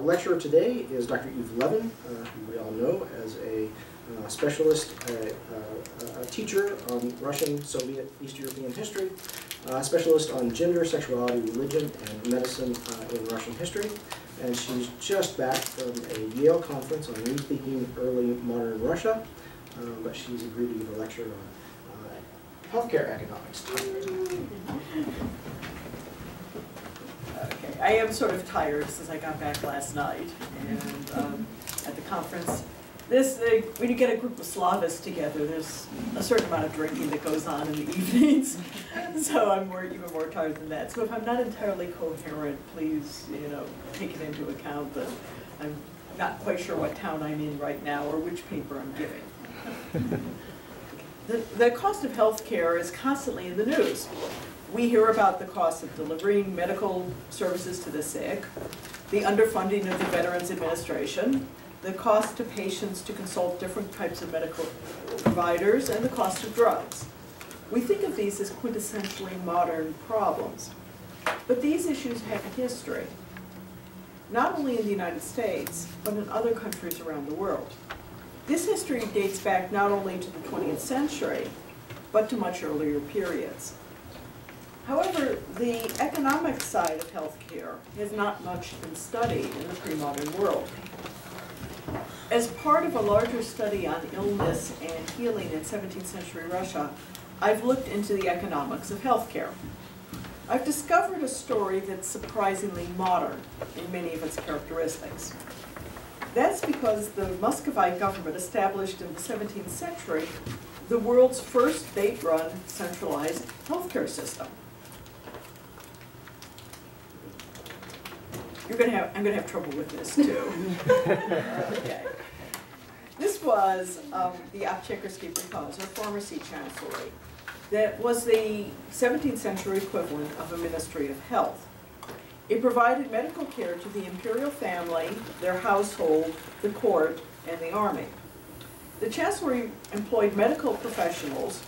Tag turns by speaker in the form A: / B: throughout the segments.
A: lecturer today is Dr. Levin, who we all know as a specialist, a teacher on Russian, Soviet, East European history, a specialist on gender, sexuality, religion, and medicine in Russian history. And she's just back from a Yale conference on rethinking early modern Russia, but she's agreed to give a lecture on healthcare economics.
B: Okay, I am sort of tired since I got back last night and at the conference. When you get a group of Slavists together, there's a certain amount of drinking that goes on in the evenings, so I'm even more tired than that. So if I'm not entirely coherent, please, take it into account that I'm not quite sure what town I'm in right now or which paper I'm giving. The cost of health care is constantly in the news. We hear about the cost of delivering medical services to the sick, the underfunding of the Veterans Administration, the cost to patients to consult different types of medical providers, and the cost of drugs. We think of these as quintessentially modern problems. But these issues have a history, not only in the United States, but in other countries around the world. This history dates back not only to the 20th century, but to much earlier periods. However, the economic side of healthcare has not much been studied in the pre-modern world. As part of a larger study on illness and healing in 17th century Russia, I've looked into the economics of healthcare. I've discovered a story that's surprisingly modern in many of its characteristics. That's because the Muscovite government established in the 17th century the world's first state-run centralized healthcare system. I'm going to have trouble with this too. Okay. This was the Aptekersky Prikaz, or pharmacy chancellery. That was the 17th century equivalent of a Ministry of Health. It provided medical care to the imperial family, their household, the court, and the army. The chancellery employed medical professionals,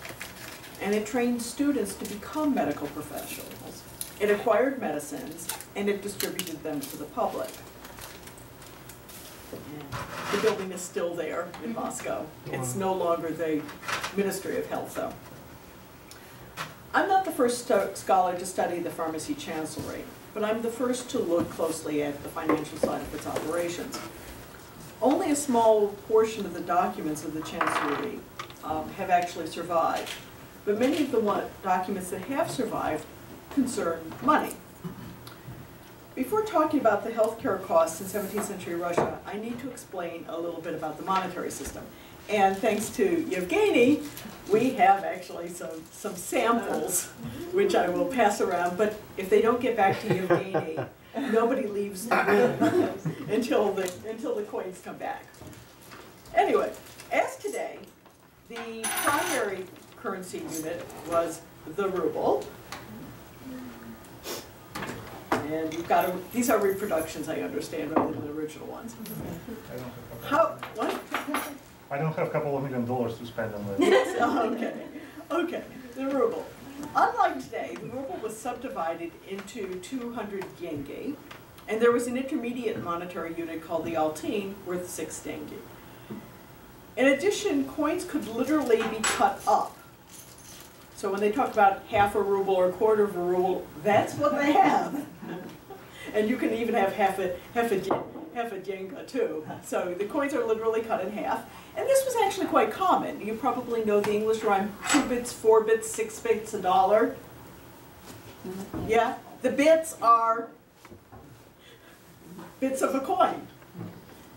B: and it trained students to become medical professionals. It acquired medicines, and it distributed them to the public. And the building is still there in Moscow. It's no longer the Ministry of Health, though. I'm not the first scholar to study the pharmacy chancellery, but I'm the first to look closely at the financial side of its operations. Only a small portion of the documents of the chancellery have actually survived, but many of the documents that have survived concern money. Before talking about the healthcare costs in 17th century Russia, I need to explain a little bit about the monetary system. And thanks to Yevgeny, we have actually some samples, which I will pass around. But if they don't get back to Yevgeny, nobody leaves the room until the coins come back. Anyway, as today, the primary currency unit was the ruble. And you've got these are reproductions, I understand, rather than the original ones.
C: I don't have a couple of $1 million to spend on that.
B: Yes, okay, the ruble. Unlike today, the ruble was subdivided into 200 yengi, and there was an intermediate monetary unit called the altin worth 6 yengi. In addition, coins could literally be cut up. So when they talk about half a ruble or a quarter of a ruble, that's what they have. And you can even have half a yenga too. So the coins are literally cut in half. And this was actually quite common. You probably know the English rhyme, 2 bits, 4 bits, 6 bits, $1. Yeah? The bits are bits of a coin.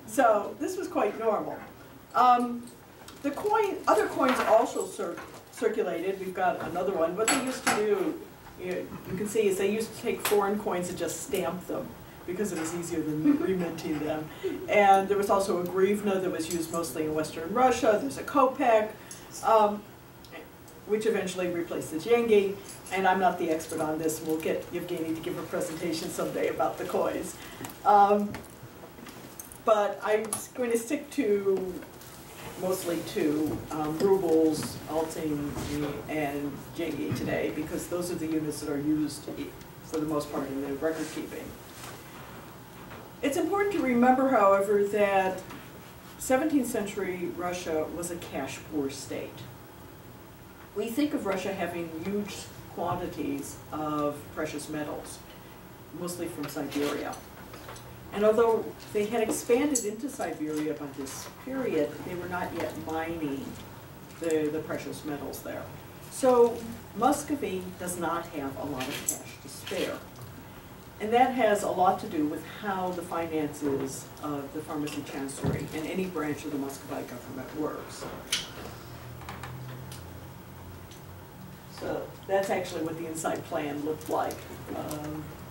B: So this was quite normal. Other coins also circulated. We've got another one. What they used to do, you can see, is they used to take foreign coins and just stamp them because it was easier than reminting them. And there was also a grivna that was used mostly in Western Russia. There's a kopeck, which eventually replaced the yengi. And I'm not the expert on this. We'll get Yevgeny to give a presentation someday about the coins. But I'm going to stick to mostly to rubles, altin, and yengi today, because those are the units that are used for the most part in the record keeping. It's important to remember, however, that 17th century Russia was a cash-poor state. We think of Russia having huge quantities of precious metals, mostly from Siberia. And although they had expanded into Siberia by this period, they were not yet mining the precious metals there. So Muscovy does not have a lot of cash to spare. And that has a lot to do with how the finances of the pharmacy chancellery and any branch of the Muscovite government works. So that's actually what the inside plan looked like.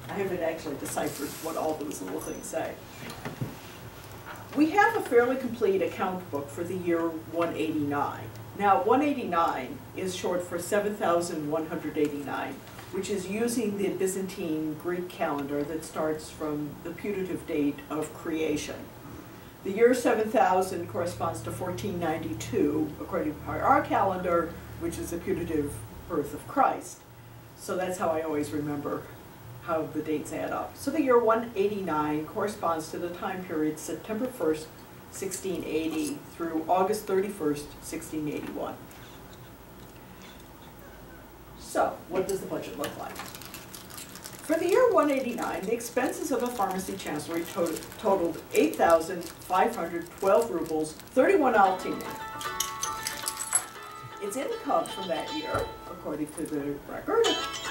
B: I haven't actually deciphered what all those little things say. We have a fairly complete account book for the year 189. Now, 189 is short for 7,189, which is using the Byzantine Greek calendar that starts from the putative date of creation. The year 7000 corresponds to 1492, according to our calendar, which is the putative birth of Christ. So that's how I always remember how the dates add up. So the year 189 corresponds to the time period September 1st, 1680 through August 31st, 1681. So, what does the budget look like? For the year 189, the expenses of a pharmacy chancellery totaled 8,512 rubles, 31 altini. Its income from that year, according to the record,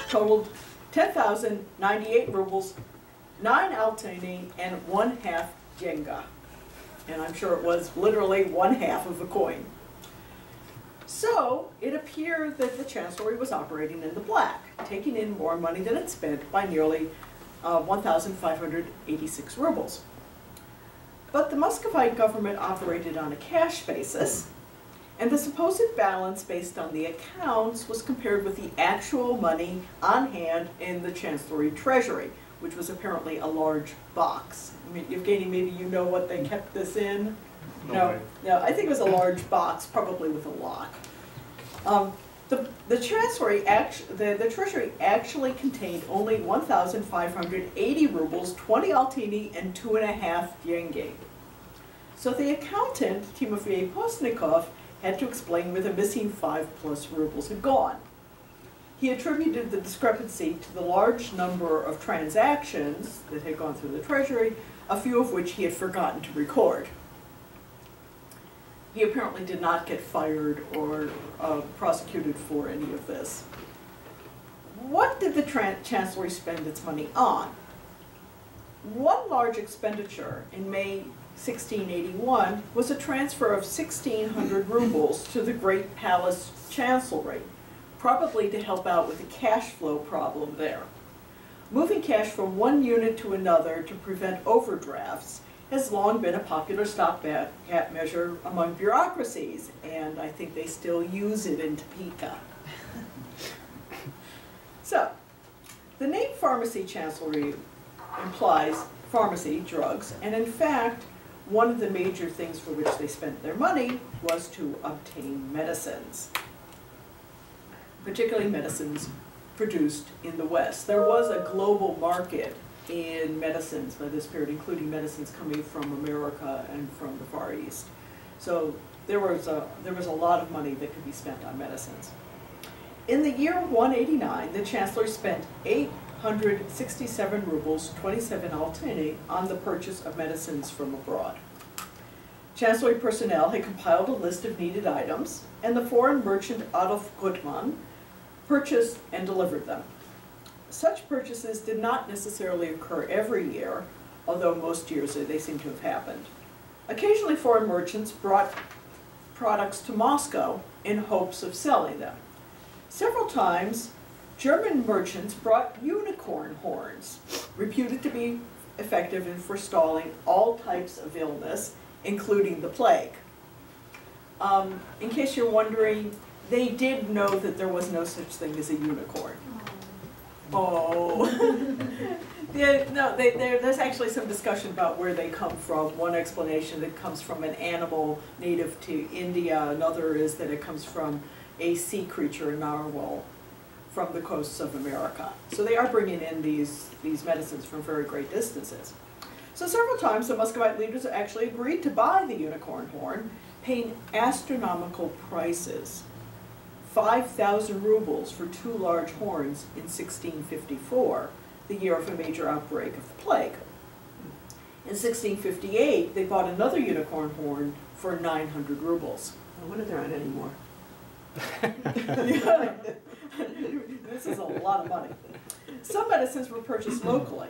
B: totaled 10,098 rubles, 9 altini, and 1/2 jenga. And I'm sure it was literally 1/2 of a coin. So it appeared that the chancellery was operating in the black, taking in more money than it spent by nearly 1,586 rubles. But the Muscovite government operated on a cash basis, and the supposed balance based on the accounts was compared with the actual money on hand in the chancellery treasury, which was apparently a large box. I mean, Evgeny, maybe you know what they kept this in? No, I think it was a large box, probably with a lock. The treasury actually contained only 1,580 rubles, 20 altini, and 2.5 yenge. So the accountant, Timofey Postnikov, had to explain where the missing 5+ rubles had gone. He attributed the discrepancy to the large number of transactions that had gone through the treasury, a few of which he had forgotten to record. He apparently did not get fired or prosecuted for any of this. What did the chancellery spend its money on? One large expenditure in May 1681 was a transfer of 1,600 rubles to the Great Palace Chancellery, probably to help out with the cash flow problem there. Moving cash from one unit to another to prevent overdrafts has long been a popular stopgap measure among bureaucracies, and I think they still use it in Topeka. So, the name pharmacy chancellery implies pharmacy, drugs, and in fact, one of the major things for which they spent their money was to obtain medicines, particularly medicines produced in the West. There was a global market in medicines by this period, including medicines coming from America and from the Far East. So there was a lot of money that could be spent on medicines. In the year 189, the chancellor spent 867 rubles, 27 altini, on the purchase of medicines from abroad. Chancellery personnel had compiled a list of needed items, and the foreign merchant Adolf Gutmann purchased and delivered them. Such purchases did not necessarily occur every year, although most years they seem to have happened. Occasionally foreign merchants brought products to Moscow in hopes of selling them. Several times, German merchants brought unicorn horns, reputed to be effective in forestalling all types of illness, including the plague. In case you're wondering, they did know that there was no such thing as a unicorn. Oh. There's actually some discussion about where they come from. One explanation that comes from an animal native to India. Another is that it comes from a sea creature, a narwhal, from the coasts of America. So they are bringing in these medicines from very great distances. So several times the Muscovite leaders actually agreed to buy the unicorn horn, paying astronomical prices. 5,000 rubles for 2 large horns in 1654, the year of a major outbreak of the plague. In 1658, they bought another unicorn horn for 900 rubles.
D: I wonder if they're on anymore.
B: This is a lot of money. Some medicines were purchased locally.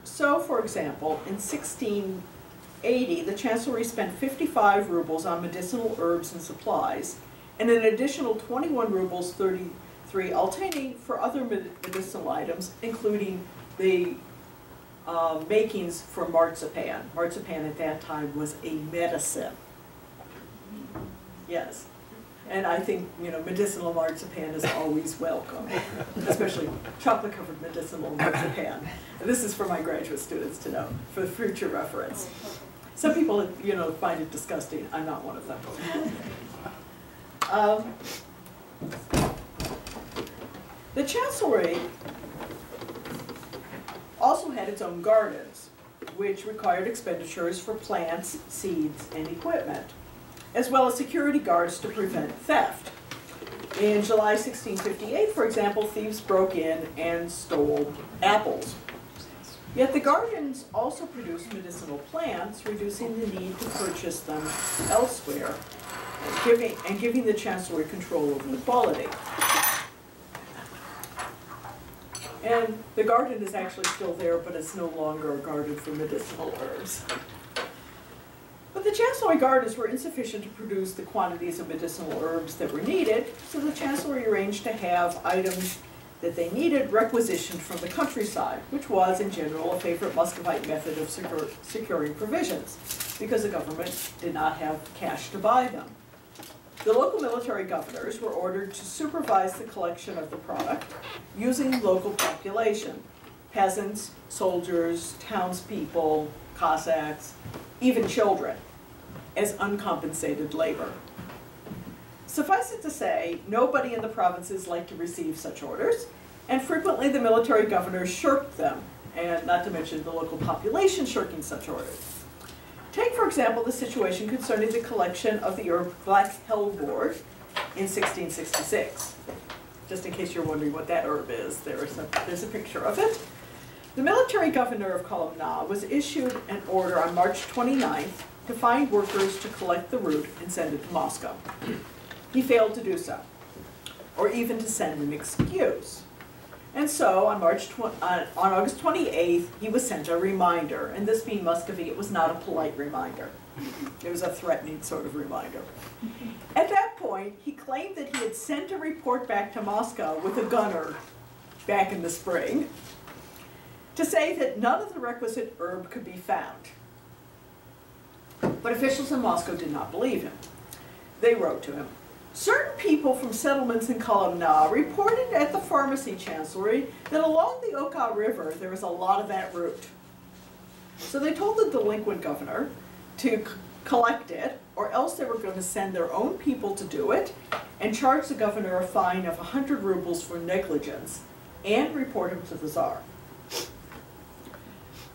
B: So, for example, in 1680, the Chancellery spent 55 rubles on medicinal herbs and supplies, and an additional 21 rubles 33 altini for other medicinal items, including the makings for marzipan. Marzipan at that time was a medicine. Yes. And I think, you know, medicinal marzipan is always welcome, especially chocolate-covered medicinal marzipan. And this is for my graduate students to know, for future reference. Some people, you know, find it disgusting. I'm not one of them. The Chancellery also had its own gardens, which required expenditures for plants, seeds, and equipment, as well as security guards to prevent theft. In July 1658, for example, thieves broke in and stole apples. Yet the gardens also produced medicinal plants, reducing the need to purchase them elsewhere, and giving the Chancellery control over the quality. And the garden is actually still there, but it's no longer a garden for medicinal herbs. But the Chancellery Gardens were insufficient to produce the quantities of medicinal herbs that were needed, so the Chancellery arranged to have items that they needed requisitioned from the countryside, which was, in general, a favorite Muscovite method of securing provisions, because the government did not have cash to buy them. The local military governors were ordered to supervise the collection of the product using local population, peasants, soldiers, townspeople, Cossacks, even children, as uncompensated labor. Suffice it to say, nobody in the provinces liked to receive such orders, and frequently the military governors shirked them, and not to mention the local population shirking such orders. Take, for example, the situation concerning the collection of the herb black hellebore in 1666. Just in case you're wondering what that herb is, there's a picture of it. The military governor of Kolomna was issued an order on March 29th to find workers to collect the root and send it to Moscow. He failed to do so, or even to send an excuse. And so on August 28th, he was sent a reminder, and this being Muscovy, it was not a polite reminder. It was a threatening sort of reminder. At that point, he claimed that he had sent a report back to Moscow with a gunner back in the spring to say that none of the requisite herb could be found. But officials in Moscow did not believe him. They wrote to him, "Certain people from settlements in Kolomna reported at the pharmacy chancellery that along the Oka River there is a lot of that root." So they told the delinquent governor to collect it, or else they were going to send their own people to do it and charge the governor a fine of 100 rubles for negligence and report him to the Tsar.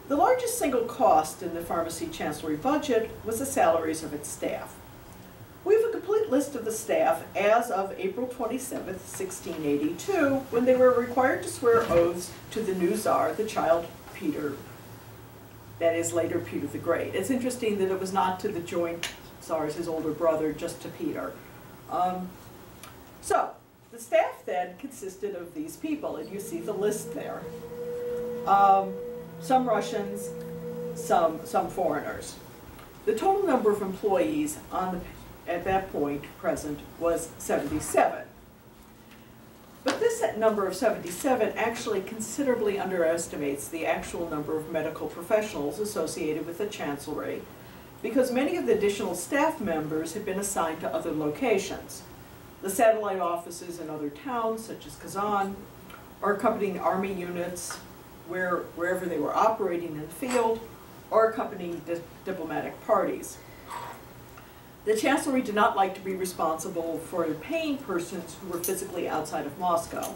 B: The largest single cost in the pharmacy chancellery budget was the salaries of its staff. We have a complete list of the staff as of April 27th, 1682, when they were required to swear oaths to the new Tsar, the child Peter, that is later Peter the Great. It's interesting that it was not to the joint Tsars, his older brother, just to Peter. So, the staff then consisted of these people, and you see the list there. Some Russians, some foreigners. The total number of employees at that point present was 77. But this number of 77 actually considerably underestimates the actual number of medical professionals associated with the Chancellery, because many of the additional staff members had been assigned to other locations. The satellite offices in other towns, such as Kazan, or accompanying army units wherever they were operating in the field, or accompanying diplomatic parties. The Chancellery did not like to be responsible for paying persons who were physically outside of Moscow,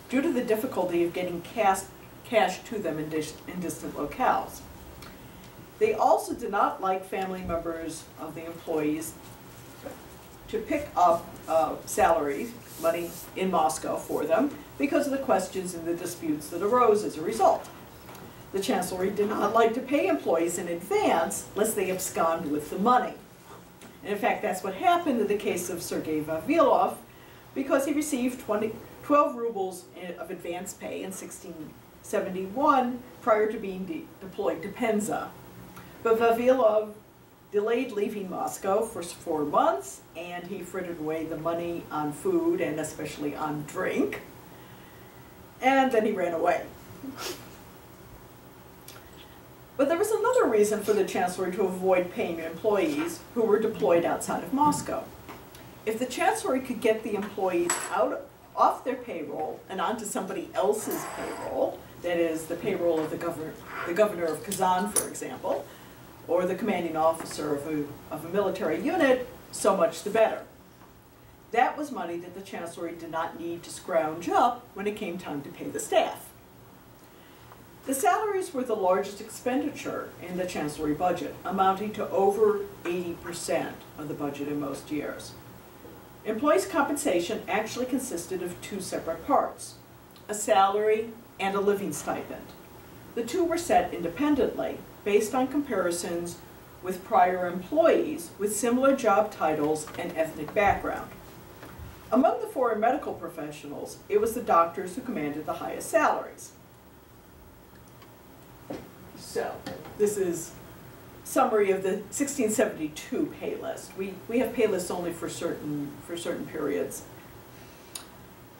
B: due to the difficulty of getting cash to them in distant locales. They also did not like family members of the employees to pick up salary money in Moscow for them because of the questions and the disputes that arose as a result. The Chancellery did not like to pay employees in advance lest they abscond with the money. And in fact, that's what happened in the case of Sergei Vavilov, because he received 12 rubles of advance pay in 1671 prior to being deployed to Penza. But Vavilov delayed leaving Moscow for 4 months, and he frittered away the money on food and especially on drink. And then he ran away. But there was another reason for the Chancellery to avoid paying employees who were deployed outside of Moscow. If the Chancellery could get the employees off their payroll and onto somebody else's payroll, that is, the payroll of the governor of Kazan, for example, or the commanding officer of a military unit, so much the better. That was money that the Chancellery did not need to scrounge up when it came time to pay the staff. The salaries were the largest expenditure in the Chancellery budget, amounting to over 80% of the budget in most years. Employees' compensation actually consisted of 2 separate parts, a salary and a living stipend. The two were set independently, based on comparisons with prior employees with similar job titles and ethnic background. Among the foreign medical professionals, it was the doctors who commanded the highest salaries. So, this is summary of the 1672 pay list. We have pay lists only for certain periods.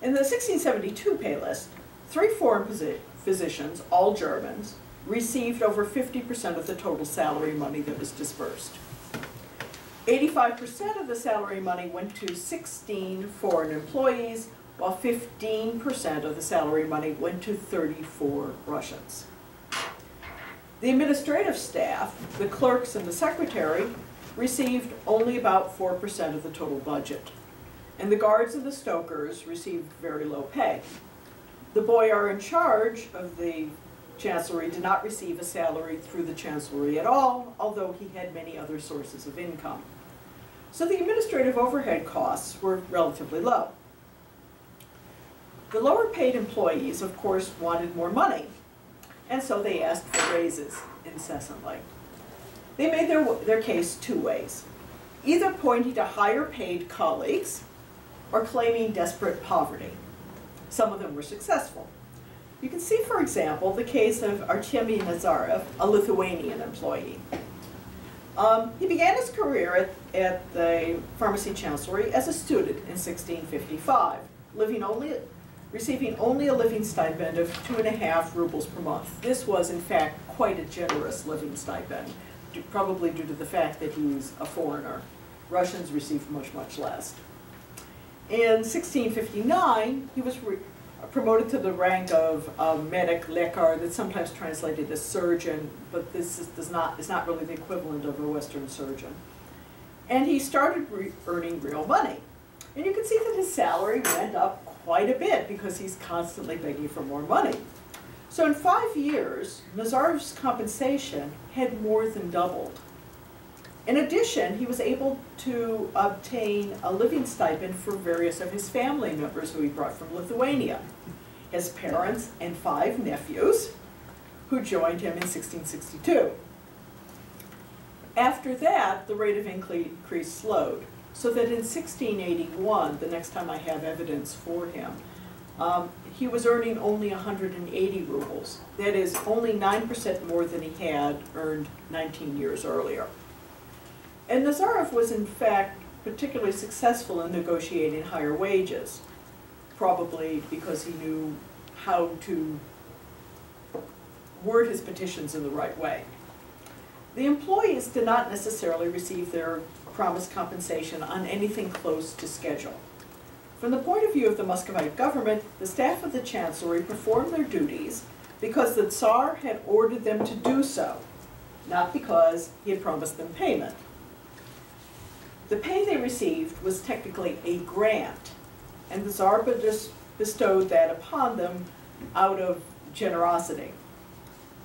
B: In the 1672 pay list, 3 foreign physicians, all Germans, received over 50% of the total salary money that was disbursed. 85% of the salary money went to 16 foreign employees, while 15% of the salary money went to 34 Russians. The administrative staff, the clerks and the secretary, received only about 4% of the total budget. And the guards and the stokers received very low pay. The boyar in charge of the Chancellery did not receive a salary through the Chancellery at all, although he had many other sources of income. So the administrative overhead costs were relatively low. The lower paid employees, of course, wanted more money, and so they asked for raises incessantly. They made their case 2 ways, either pointing to higher paid colleagues or claiming desperate poverty. Some of them were successful. You can see, for example, the case of Artemy Lazarov, a Lithuanian employee. He began his career at the Pharmacy Chancellery as a student in 1655, receiving only a living stipend of 2.5 rubles per month. This was, in fact, quite a generous living stipend, probably due to the fact that he's a foreigner. Russians received much, much less. In 1659, he was promoted to the rank of medic lekar, that's sometimes translated as surgeon, but this is not really the equivalent of a Western surgeon. And he started earning real money. And you can see that his salary went up quite a bit because he's constantly begging for more money. So in 5 years, Nazarov's compensation had more than doubled. In addition, he was able to obtain a living stipend for various of his family members who he brought from Lithuania, his parents and 5 nephews who joined him in 1662. After that, the rate of increase slowed, so that in 1681, the next time I have evidence for him, he was earning only 180 rubles. That is only 9% more than he had earned 19 years earlier. And Nazarov was, in fact, particularly successful in negotiating higher wages, probably because he knew how to word his petitions in the right way. The employees did not necessarily receive their promised compensation on anything close to schedule. From the point of view of the Muscovite government, the staff of the Chancellery performed their duties because the Tsar had ordered them to do so, not because he had promised them payment. The pay they received was technically a grant, and the Tsar bestowed that upon them out of generosity.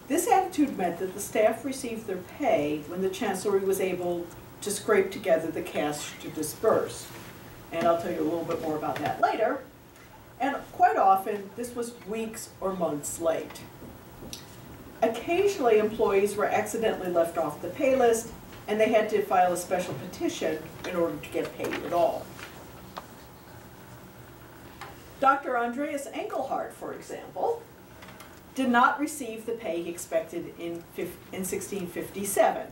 B: This attitude meant that the staff received their pay when the Chancellery was able to scrape together the cash to disperse. And I'll tell you a little bit more about that later. And quite often, this was weeks or months late. Occasionally, employees were accidentally left off the pay list, and they had to file a special petition in order to get paid at all. Dr. Andreas Engelhart, for example, did not receive the pay he expected in 1657.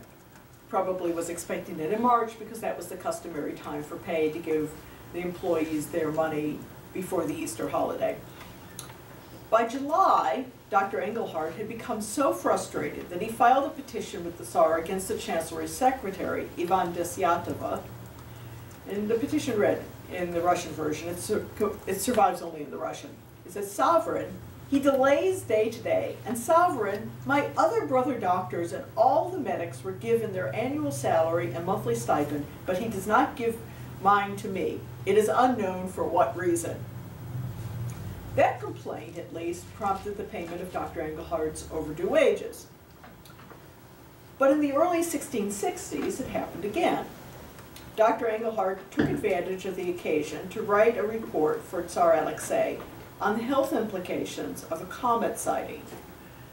B: Probably was expecting it in March because that was the customary time for pay to give the employees their money before the Easter holiday. By July, Dr. Engelhart had become so frustrated that he filed a petition with the Tsar against the Chancellery Secretary, Ivan Desyatova. And the petition read in the Russian version, it survives only in the Russian. It says, "Sovereign, he delays day to day, and sovereign, my other brother doctors and all the medics were given their annual salary and monthly stipend, but he does not give mine to me. It is unknown for what reason." That complaint, at least, prompted the payment of Dr. Engelhart's overdue wages. But in the early 1660s, it happened again. Dr. Engelhart took advantage of the occasion to write a report for Tsar Alexei on the health implications of a comet sighting.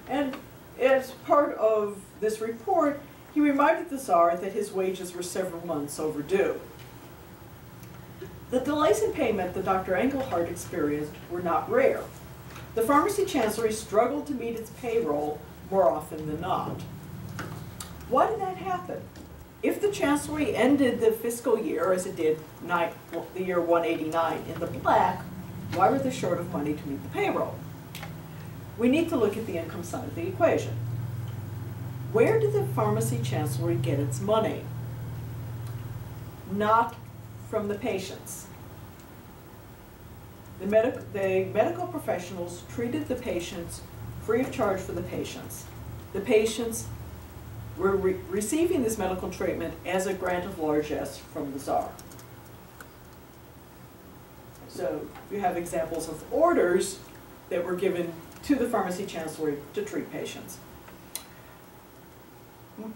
B: And as part of this report, he reminded the Tsar that his wages were several months overdue. The delays in payment that Dr. Engelhart experienced were not rare. The Pharmacy Chancellery struggled to meet its payroll more often than not. Why did that happen? If the Chancellery ended the fiscal year, as it did the year 189, in the black, why were they short of money to meet the payroll? We need to look at the income side of the equation. Where did the Pharmacy Chancellery get its money? Not from the patients. The medical professionals treated the patients free of charge for the patients. The patients were receiving this medical treatment as a grant of largesse from the Tsar. So you have examples of orders that were given to the Pharmacy Chancellery to treat patients.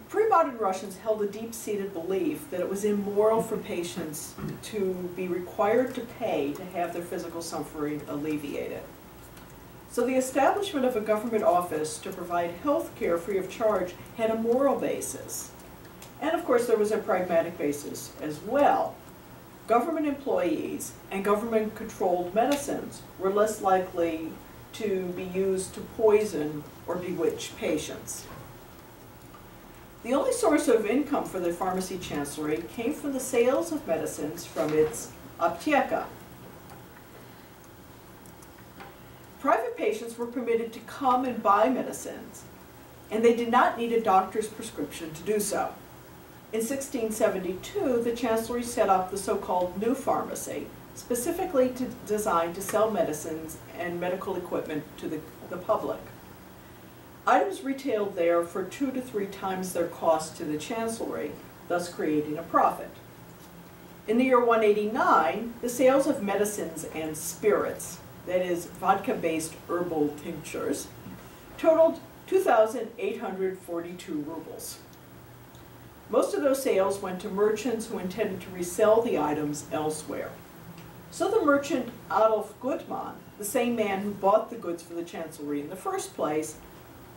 B: Pre-modern Russians held a deep-seated belief that it was immoral for patients to be required to pay to have their physical suffering alleviated. So the establishment of a government office to provide health care free of charge had a moral basis. And of course there was a pragmatic basis as well. Government employees and government-controlled medicines were less likely to be used to poison or bewitch patients. The only source of income for the Pharmacy Chancellery came from the sales of medicines from its apteka. Private patients were permitted to come and buy medicines, and they did not need a doctor's prescription to do so. In 1672, the Chancellery set up the so-called New Pharmacy, specifically designed to sell medicines and medical equipment to the public. Items retailed there for 2 to 3 times their cost to the Chancellery, thus creating a profit. In the year 189, the sales of medicines and spirits, that is, vodka-based herbal tinctures, totaled 2,842 rubles. Most of those sales went to merchants who intended to resell the items elsewhere. So the merchant Adolf Gutmann, the same man who bought the goods for the Chancellery in the first place,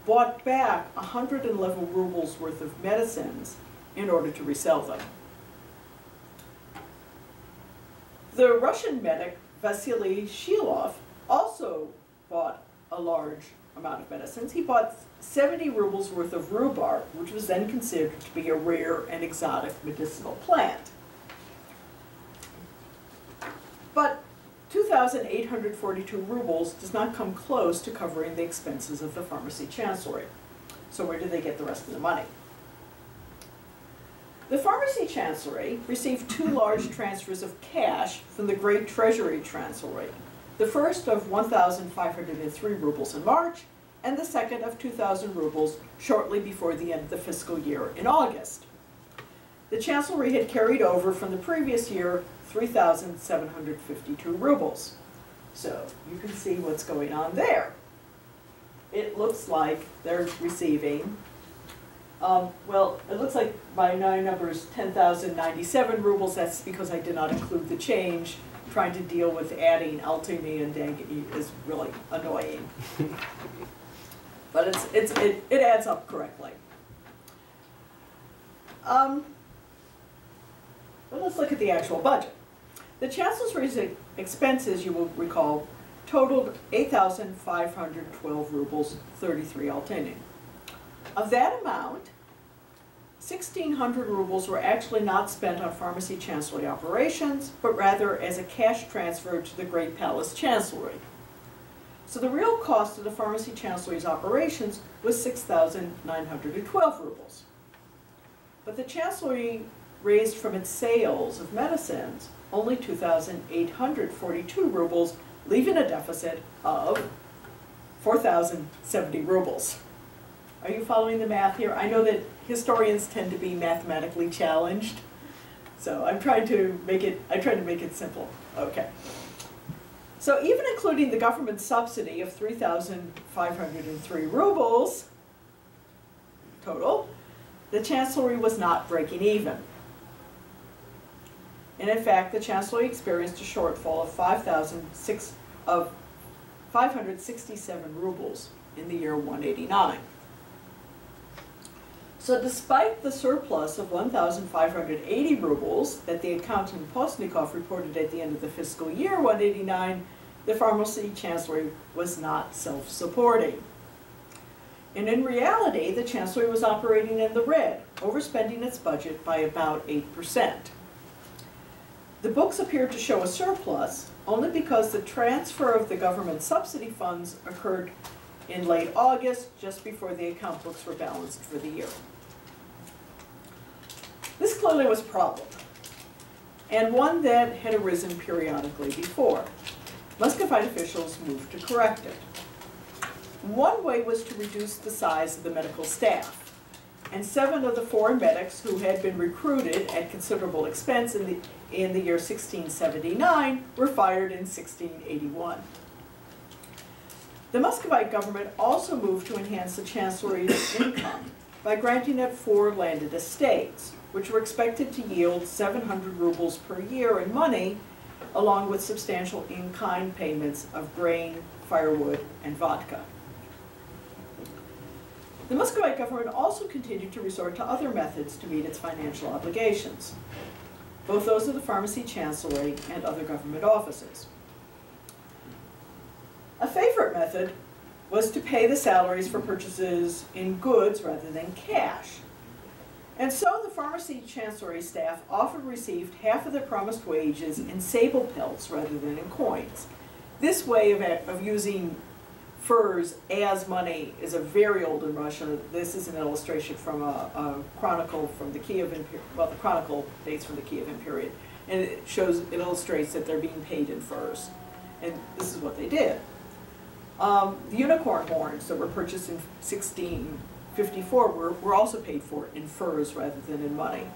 B: bought back 111 rubles worth of medicines in order to resell them. The Russian medic Vasily Shilov also bought a large amount of medicines. He bought 70 rubles worth of rhubarb, which was then considered to be a rare and exotic medicinal plant. But 2,842 rubles does not come close to covering the expenses of the Pharmacy Chancellery. So where did they get the rest of the money? The Pharmacy Chancellery received 2 large transfers of cash from the Great Treasury Chancellery. The first of 1,503 rubles in March, and the second of 2,000 rubles shortly before the end of the fiscal year in August. The Chancellery had carried over from the previous year 3,752 rubles. So you can see what's going on there. it looks like they're receiving, well, it looks like my number is 10,097 rubles. That's because I did not include the change. Trying to deal with adding Altini and Dangi is really annoying. But it adds up correctly. But let's look at the actual budget. The Chancellery's expenses, you will recall, totaled 8,512 rubles, 33 Altini. Of that amount, 1,600 rubles were actually not spent on pharmacy chancellery operations, but rather as a cash transfer to the Great Palace Chancellery. So the real cost of the pharmacy chancellery's operations was 6,912 rubles. But the chancellery raised from its sales of medicines only 2,842 rubles, leaving a deficit of 4,070 rubles. Are you following the math here? I know that historians tend to be mathematically challenged, so I try to make it simple. Okay. So even including the government subsidy of 3,503 rubles total, the Chancellery was not breaking even. And in fact, the Chancellery experienced a shortfall of 567 rubles in the year 189. So despite the surplus of 1,580 rubles that the accountant Postnikov reported at the end of the fiscal year 189, the pharmacy chancellery was not self-supporting. And in reality, the chancellery was operating in the red, overspending its budget by about 8%. The books appeared to show a surplus only because the transfer of the government subsidy funds occurred in late August, just before the account books were balanced for the year. This clearly was a problem, and one that had arisen periodically before. Muscovite officials moved to correct it. One way was to reduce the size of the medical staff, and 7 of the foreign medics who had been recruited at considerable expense in the year 1679 were fired in 1681. The Muscovite government also moved to enhance the chancellery's income by granting it 4 landed estates, which were expected to yield 700 rubles per year in money, along with substantial in-kind payments of grain, firewood, and vodka. The Muscovite government also continued to resort to other methods to meet its financial obligations, both those of the pharmacy chancellery and other government offices. A favorite method was to pay the salaries for purchases in goods rather than cash. And so the pharmacy chancellery staff often received half of their promised wages in sable pelts rather than in coins. This way of using furs as money is a very old in Russia. This is an illustration from a chronicle from the Kievan period. Well, the chronicle dates from the Kievan period, and it illustrates that they're being paid in furs, and this is what they did. The unicorn horns that were purchased in 1654 were also paid for in furs rather than in money.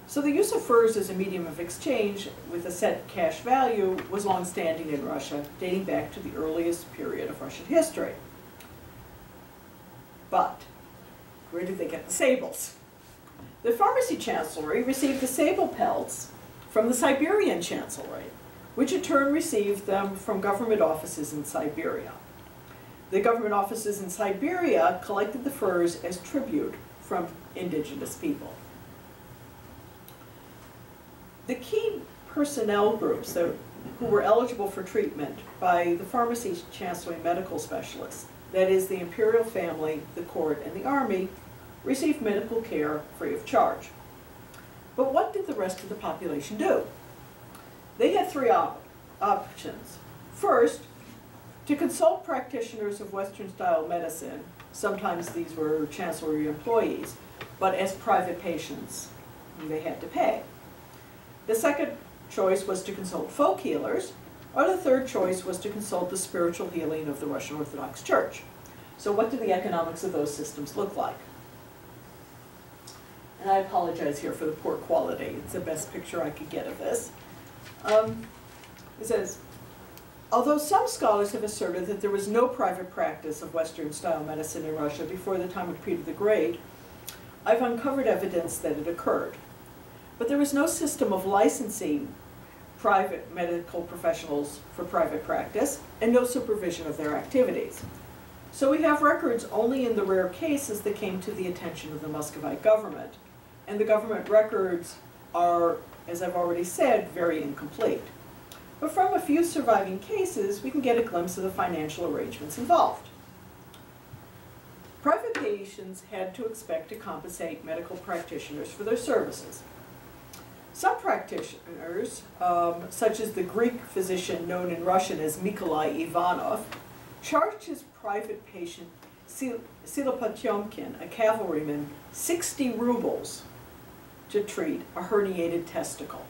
B: So the use of furs as a medium of exchange with a set cash value was long-standing in Russia, dating back to the earliest period of Russian history. But where did they get the sables? The pharmacy chancellery received the sable pelts from the Siberian chancellery, which in turn received them from government offices in Siberia. The government offices in Siberia collected the furs as tribute from indigenous people. The key personnel groups who were eligible for treatment by the pharmacy chancellery medical specialists, that is the imperial family, the court, and the army, received medical care free of charge. But what did the rest of the population do? They had 3 options. First, to consult practitioners of Western-style medicine. Sometimes these were chancellery employees, but as private patients, they had to pay. The second choice was to consult folk healers, or the third choice was to consult the spiritual healing of the Russian Orthodox Church. So what do the economics of those systems look like? And I apologize here for the poor quality. It's the best picture I could get of this. It says, Although some scholars have asserted that there was no private practice of Western-style medicine in Russia before the time of Peter the Great, I've uncovered evidence that it occurred. But there was no system of licensing private medical professionals for private practice and no supervision of their activities. So we have records only in the rare cases that came to the attention of the Muscovite government. And the government records are, as I've already said, very incomplete. But from a few surviving cases, we can get a glimpse of the financial arrangements involved. Private patients had to expect to compensate medical practitioners for their services. Some practitioners, such as the Greek physician known in Russian as Nikolai Ivanov, charged his private patient Sila Potyomkin, a cavalryman, 60 rubles to treat a herniated testicle.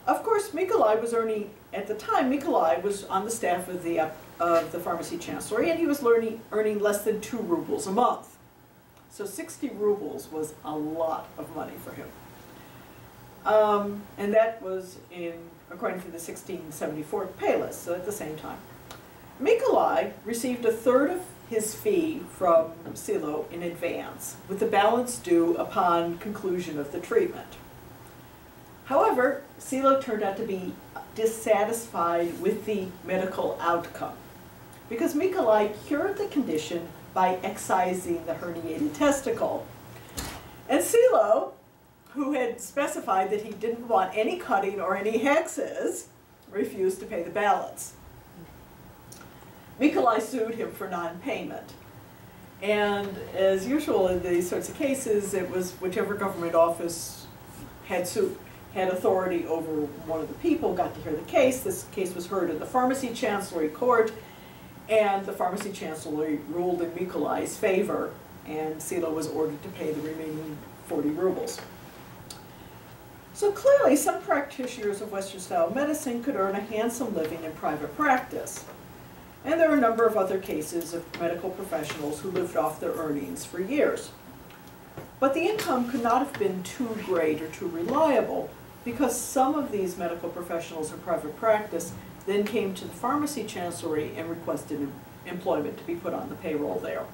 B: Of course, Nikolai was earning, at the time, Nikolai was on the staff of the pharmacy chancellery, and he was earning less than 2 rubles a month. So 60 rubles was a lot of money for him. And that was according to the 1674 pay list, so at the same time. Nikolai received a third of his fee from Silo in advance, with the balance due upon conclusion of the treatment. However, Silo turned out to be dissatisfied with the medical outcome, because Nikolai cured the condition by excising the herniated testicle. And Silo, who had specified that he didn't want any cutting or any hexes, refused to pay the balance. Nikolai sued him for non-payment. And as usual in these sorts of cases, it was whichever government office had authority over one of the people got to hear the case. This case was heard in the pharmacy chancellery court, and the pharmacy chancellery ruled in Nikolai's favor, and Silo was ordered to pay the remaining 40 rubles. So clearly, some practitioners of Western-style medicine could earn a handsome living in private practice. And there are a number of other cases of medical professionals who lived off their earnings for years. But the income could not have been too great or too reliable, because some of these medical professionals in private practice then came to the pharmacy chancellery and requested employment to be put on the payroll there.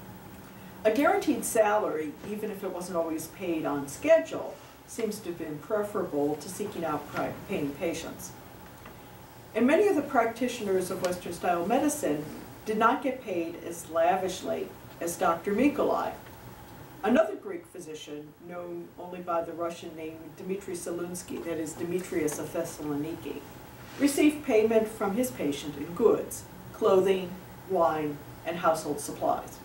B: A guaranteed salary, even if it wasn't always paid on schedule, seems to have been preferable to seeking out paying patients. And many of the practitioners of Western-style medicine did not get paid as lavishly as Dr. Nikolai. Another Greek physician, known only by the Russian name Dmitry Solunsky, that is Demetrius of Thessaloniki, received payment from his patient in goods, clothing, wine, and household supplies.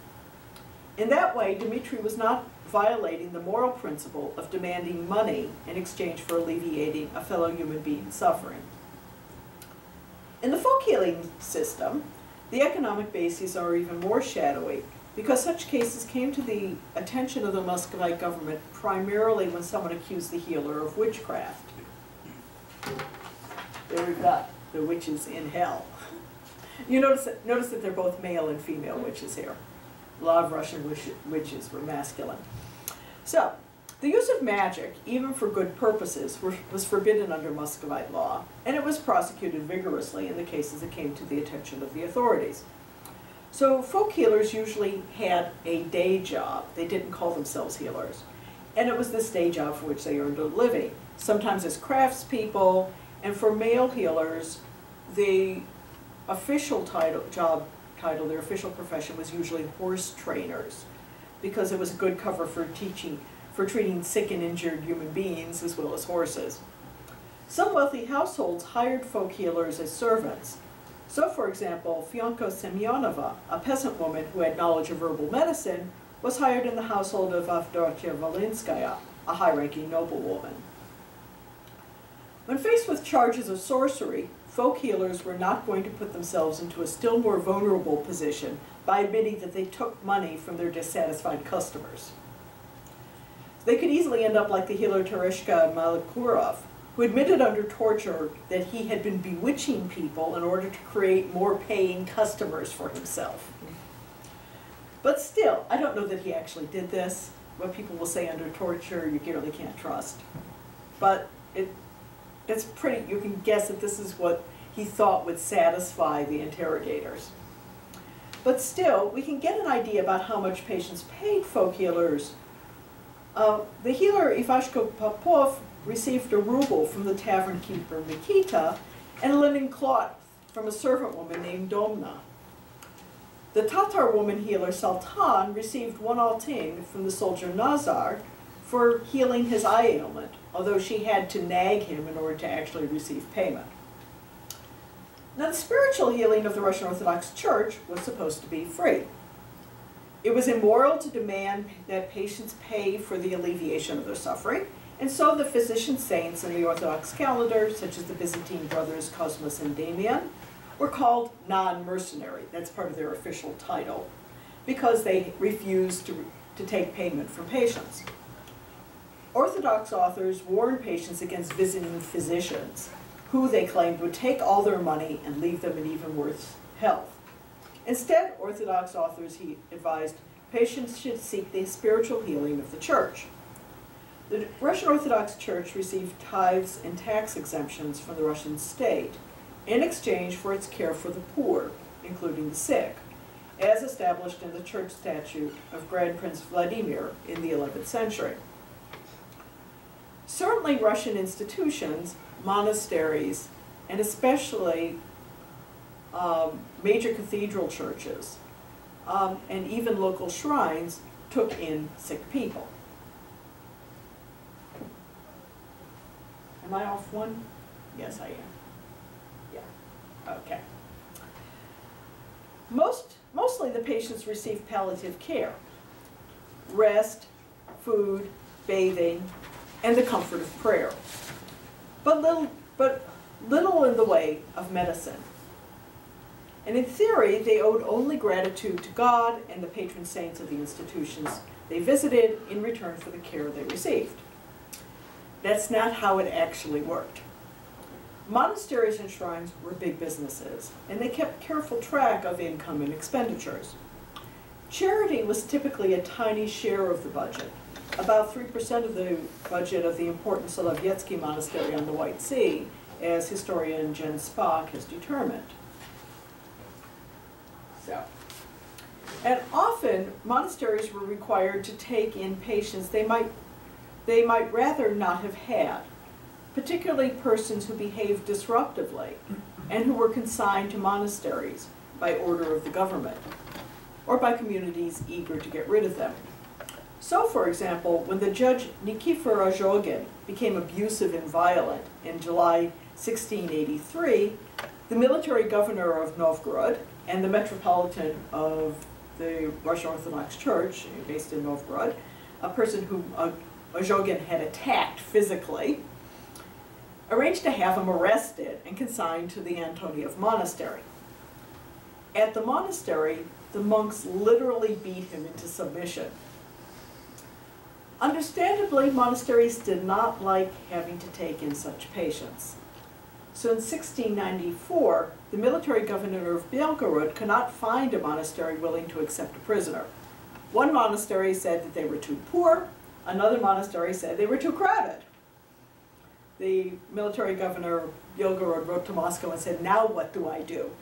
B: In that way, Dmitry was not violating the moral principle of demanding money in exchange for alleviating a fellow human being's suffering. In the folk healing system, the economic bases are even more shadowy, because such cases came to the attention of the Muscovite government primarily when someone accused the healer of witchcraft. There we've got the witches in hell. You notice that they're both male and female witches here. A lot of Russian witches were masculine. So, the use of magic, even for good purposes, was forbidden under Muscovite law, and it was prosecuted vigorously in the cases that came to the attention of the authorities. So folk healers usually had a day job. They didn't call themselves healers. And it was this day job for which they earned a living, sometimes as craftspeople, and for male healers, the official their official profession was usually horse trainers, because it was a good cover for treating sick and injured human beings as well as horses. Some wealthy households hired folk healers as servants. So, for example, Fyonko Semyonova, a peasant woman who had knowledge of herbal medicine, was hired in the household of Avdotya Volinskaya, a high-ranking noblewoman. When faced with charges of sorcery, folk healers were not going to put themselves into a still more vulnerable position by admitting that they took money from their dissatisfied customers. They could easily end up like the healer Tereshka Malikurov, who admitted under torture that he had been bewitching people in order to create more paying customers for himself. But still, I don't know that he actually did this. What people will say under torture, you really can't trust. But it's pretty, you can guess that this is what he thought would satisfy the interrogators. But still, we can get an idea about how much patients paid folk healers. The healer Ivashko Popov received a ruble from the tavern keeper Mikita and a linen cloth from a servant woman named Domna. The Tatar woman healer Sultan received 1 altin from the soldier Nazar for healing his eye ailment, although she had to nag him in order to actually receive payment. Now, the spiritual healing of the Russian Orthodox Church was supposed to be free. It was immoral to demand that patients pay for the alleviation of their suffering, and so the physician saints in the Orthodox calendar, such as the Byzantine brothers Cosmas and Damian, were called non-mercenary. That's part of their official title, because they refused to take payment from patients. Orthodox authors warned patients against visiting physicians, who they claimed would take all their money and leave them in even worse health. Instead, Orthodox authors advised patients should seek the spiritual healing of the church. The Russian Orthodox Church received tithes and tax exemptions from the Russian state in exchange for its care for the poor, including the sick, as established in the church statute of Grand Prince Vladimir in the 11th century. Certainly Russian institutions, monasteries, and especially major cathedral churches, and even local shrines took in sick people. Am I off one? Yes, I am. Yeah, okay. Mostly the patients received palliative care, rest, food, bathing, and the comfort of prayer, but little in the way of medicine. And in theory, they owed only gratitude to God and the patron saints of the institutions they visited in return for the care they received. That's not how it actually worked. Monasteries and shrines were big businesses, and they kept careful track of income and expenditures. Charity was typically a tiny share of the budget, about 3% of the budget of the important Solovetsky Monastery on the White Sea, as historian Jen Spock has determined. And often, monasteries were required to take in patients they might rather not have had, particularly persons who behaved disruptively and who were consigned to monasteries by order of the government, or by communities eager to get rid of them. So, for example, when the judge Nikifor Ozhogin became abusive and violent in July 1683, the military governor of Novgorod and the metropolitan of the Russian Orthodox Church, based in Novgorod, a person whom Ozhogin had attacked physically, arranged to have him arrested and consigned to the Antoniev Monastery. At the monastery, the monks literally beat him into submission. Understandably, monasteries did not like having to take in such patients. So in 1694, the military governor of Belgorod could not find a monastery willing to accept a prisoner. One monastery said that they were too poor, another monastery said they were too crowded. The military governor of Belgorod wrote to Moscow and said, "Now what do I do?"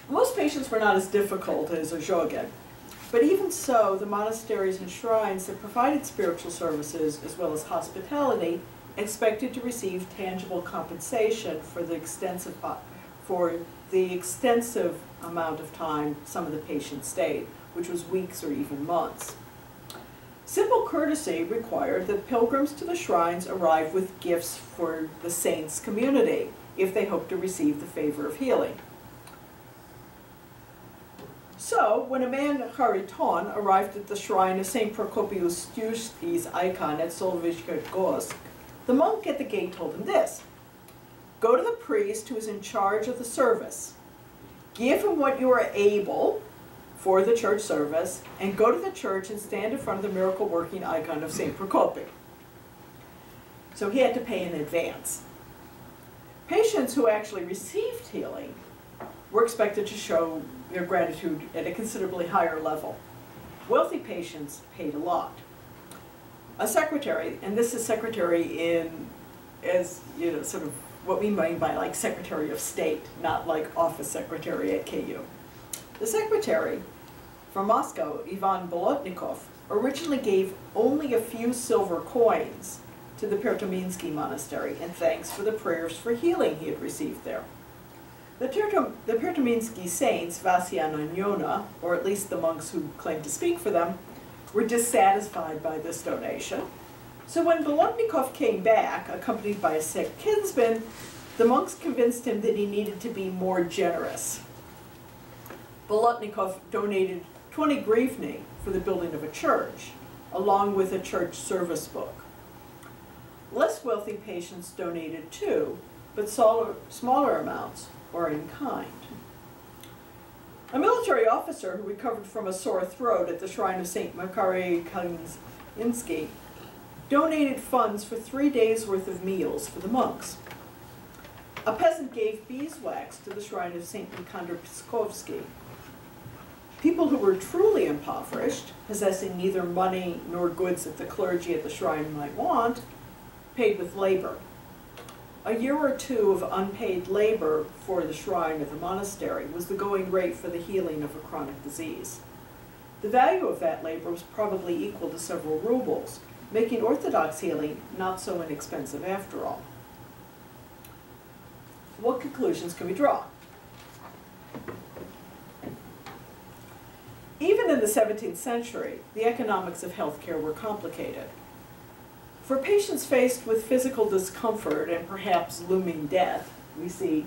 B: Most patients were not as difficult as Ozhogin, but even so, the monasteries and shrines that provided spiritual services as well as hospitality expected to receive tangible compensation for the extensive amount of time some of the patients stayed, which was weeks or even months. Simple courtesy required that pilgrims to the shrines arrive with gifts for the saints' community if they hoped to receive the favor of healing. So, when a man, Khariton, arrived at the shrine of St. Prokopius Stursky's icon at Solovechka-Gorsk, the monk at the gate told him this: "Go to the priest who is in charge of the service. Give him what you are able for the church service, and go to the church and stand in front of the miracle-working icon of St. Prokopi." So he had to pay in advance. Patients who actually received healing were expected to show their gratitude at a considerably higher level. Wealthy patients paid a lot. A secretary, and this is secretary in, as you know, sort of what we mean by like Secretary of State, not like office secretary at KU. The secretary from Moscow, Ivan Bolotnikov, originally gave only a few silver coins to the Pertominsky monastery in thanks for the prayers for healing he had received there. The Pertominsky saints, Vasya and Yona, or at least the monks who claimed to speak for them, were dissatisfied by this donation. So when Bolotnikov came back, accompanied by a sick kinsman, the monks convinced him that he needed to be more generous. Bolotnikov donated 20 grivny for the building of a church, along with a church service book. Less wealthy patients donated too, but smaller amounts or in kind. A military officer who recovered from a sore throat at the shrine of St. Makary Kalinsky donated funds for 3 days' worth of meals for the monks. A peasant gave beeswax to the shrine of St. Nikandr Pskovsky. People who were truly impoverished, possessing neither money nor goods that the clergy at the shrine might want, paid with labor. A year or two of unpaid labor for the shrine of the monastery was the going rate for the healing of a chronic disease. The value of that labor was probably equal to several rubles, making Orthodox healing not so inexpensive after all. What conclusions can we draw? Even in the 17th century, the economics of healthcare were complicated. For patients faced with physical discomfort and perhaps looming death, we see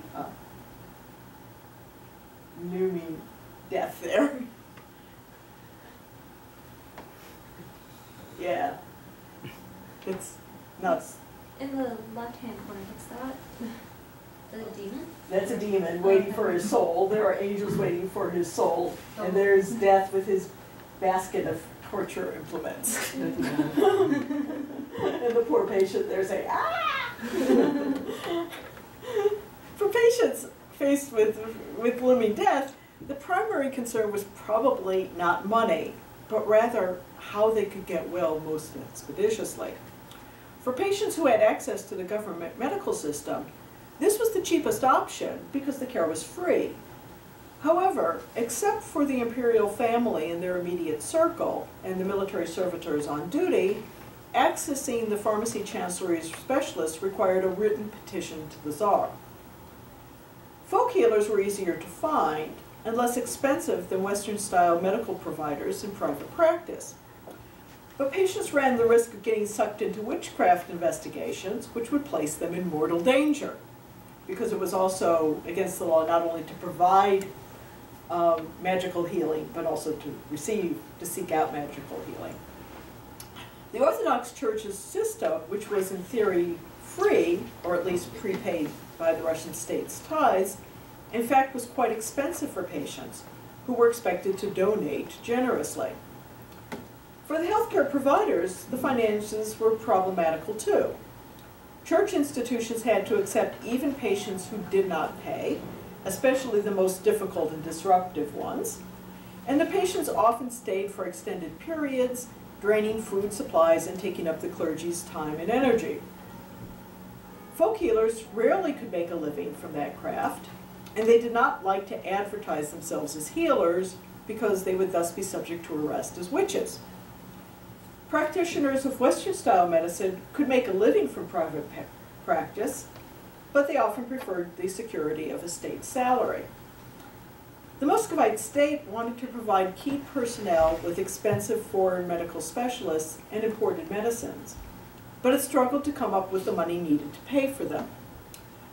B: looming death there. Yeah, it's nuts.
D: In the left-hand corner, what's that? The demon?
B: That's a demon waiting for his soul. There are angels waiting for his soul. And there's death with his basket of torture implements. And the poor patient there saying, ah! For patients faced with looming death, the primary concern was probably not money, but rather how they could get well most expeditiously. For patients who had access to the government medical system, this was the cheapest option because the care was free. However, except for the imperial family and their immediate circle and the military servitors on duty, accessing the pharmacy chancellery's specialists required a written petition to the Tsar. Folk healers were easier to find and less expensive than Western-style medical providers in private practice. But patients ran the risk of getting sucked into witchcraft investigations, which would place them in mortal danger, because it was also against the law not only to provide magical healing, but also to seek out magical healing. The Orthodox Church's system, which was in theory free, or at least prepaid by the Russian state's tithes, in fact was quite expensive for patients who were expected to donate generously. For the healthcare providers, the finances were problematical too. Church institutions had to accept even patients who did not pay, especially the most difficult and disruptive ones, and the patients often stayed for extended periods, draining food supplies and taking up the clergy's time and energy. Folk healers rarely could make a living from that craft, and they did not like to advertise themselves as healers because they would thus be subject to arrest as witches. Practitioners of Western-style medicine could make a living from private practice, but they often preferred the security of a state salary. The Muscovite state wanted to provide key personnel with expensive foreign medical specialists and imported medicines, but it struggled to come up with the money needed to pay for them.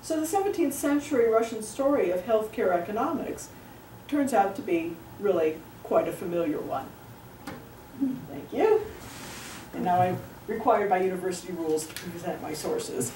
B: So the 17th century Russian story of healthcare economics turns out to be really quite a familiar one. Thank you. And now I'm required by university rules to present my sources.